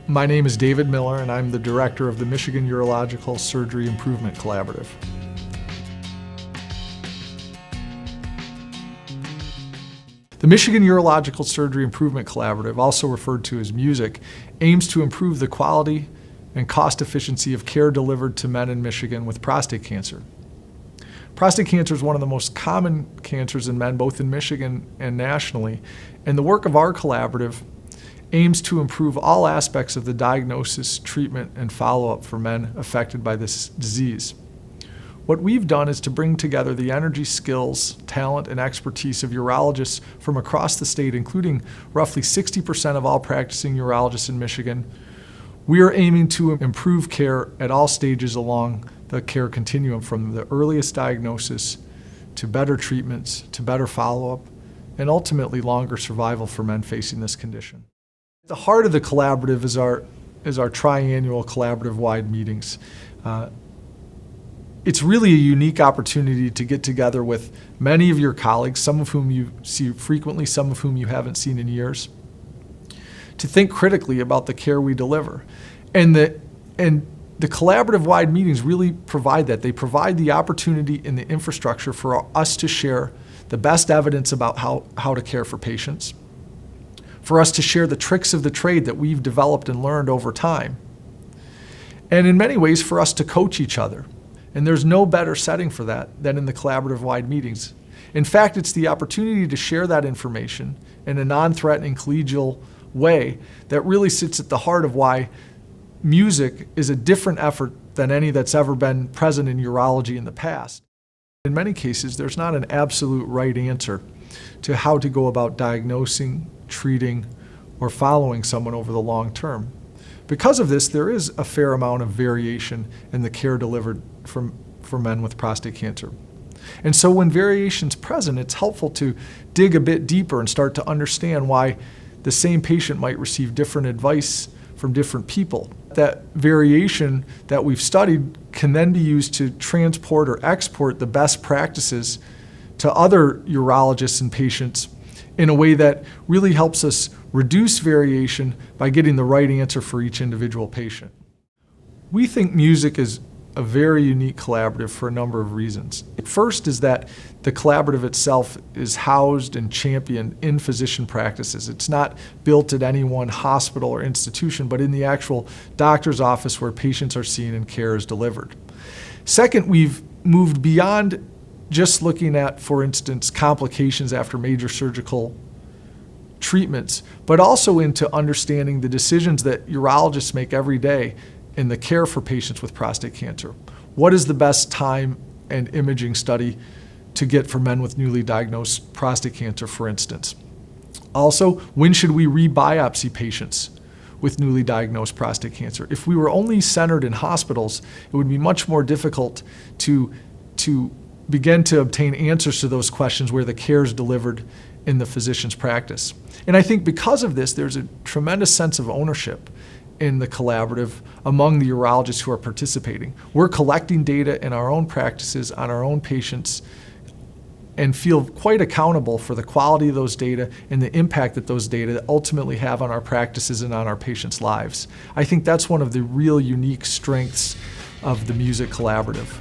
My name is David Miller, and I'm the director of the Michigan Urological Surgery Improvement Collaborative. The Michigan Urological Surgery Improvement Collaborative, also referred to as MUSIC, aims to improve the quality and cost efficiency of care delivered to men in Michigan with prostate cancer. Prostate cancer is one of the most common cancers in men, both in Michigan and nationally, and the work of our collaborative aims to improve all aspects of the diagnosis, treatment, and follow-up for men affected by this disease. What we've done is to bring together the energy, skills, talent, and expertise of urologists from across the state, including roughly 60% of all practicing urologists in Michigan. We are aiming to improve care at all stages along the care continuum, from the earliest diagnosis to better treatments, to better follow-up, and ultimately longer survival for men facing this condition. The heart of the collaborative is our triannual collaborative-wide meetings. It's really a unique opportunity to get together with many of your colleagues, some of whom you see frequently, some of whom you haven't seen in years, to think critically about the care we deliver. And the collaborative-wide meetings really provide that. They provide the opportunity and the infrastructure for us to share the best evidence about how to care for patients, for us to share the tricks of the trade that we've developed and learned over time, and in many ways for us to coach each other. And there's no better setting for that than in the collaborative-wide meetings. In fact, it's the opportunity to share that information in a non-threatening, collegial way that really sits at the heart of why MUSIC is a different effort than any that's ever been present in urology in the past. In many cases, there's not an absolute right answer to how to go about diagnosing, treating, or following someone over the long term. Because of this, there is a fair amount of variation in the care delivered for men with prostate cancer. And so when variation's present, it's helpful to dig a bit deeper and start to understand why the same patient might receive different advice from different people. That variation that we've studied can then be used to transport or export the best practices to other urologists and patients in a way that really helps us reduce variation by getting the right answer for each individual patient. We think MUSIC is a very unique collaborative for a number of reasons. First is that the collaborative itself is housed and championed in physician practices. It's not built at any one hospital or institution, but in the actual doctor's office where patients are seen and care is delivered. Second, we've moved beyond just looking at, for instance, complications after major surgical treatments, but also into understanding the decisions that urologists make every day in the care for patients with prostate cancer. What is the best time and imaging study to get for men with newly diagnosed prostate cancer, for instance? Also, when should we re-biopsy patients with newly diagnosed prostate cancer? If we were only centered in hospitals, it would be much more difficult to begin to obtain answers to those questions where the care is delivered in the physician's practice. And I think because of this, there's a tremendous sense of ownership in the collaborative among the urologists who are participating. We're collecting data in our own practices on our own patients and feel quite accountable for the quality of those data and the impact that those data ultimately have on our practices and on our patients' lives. I think that's one of the real unique strengths of the MUSIC collaborative.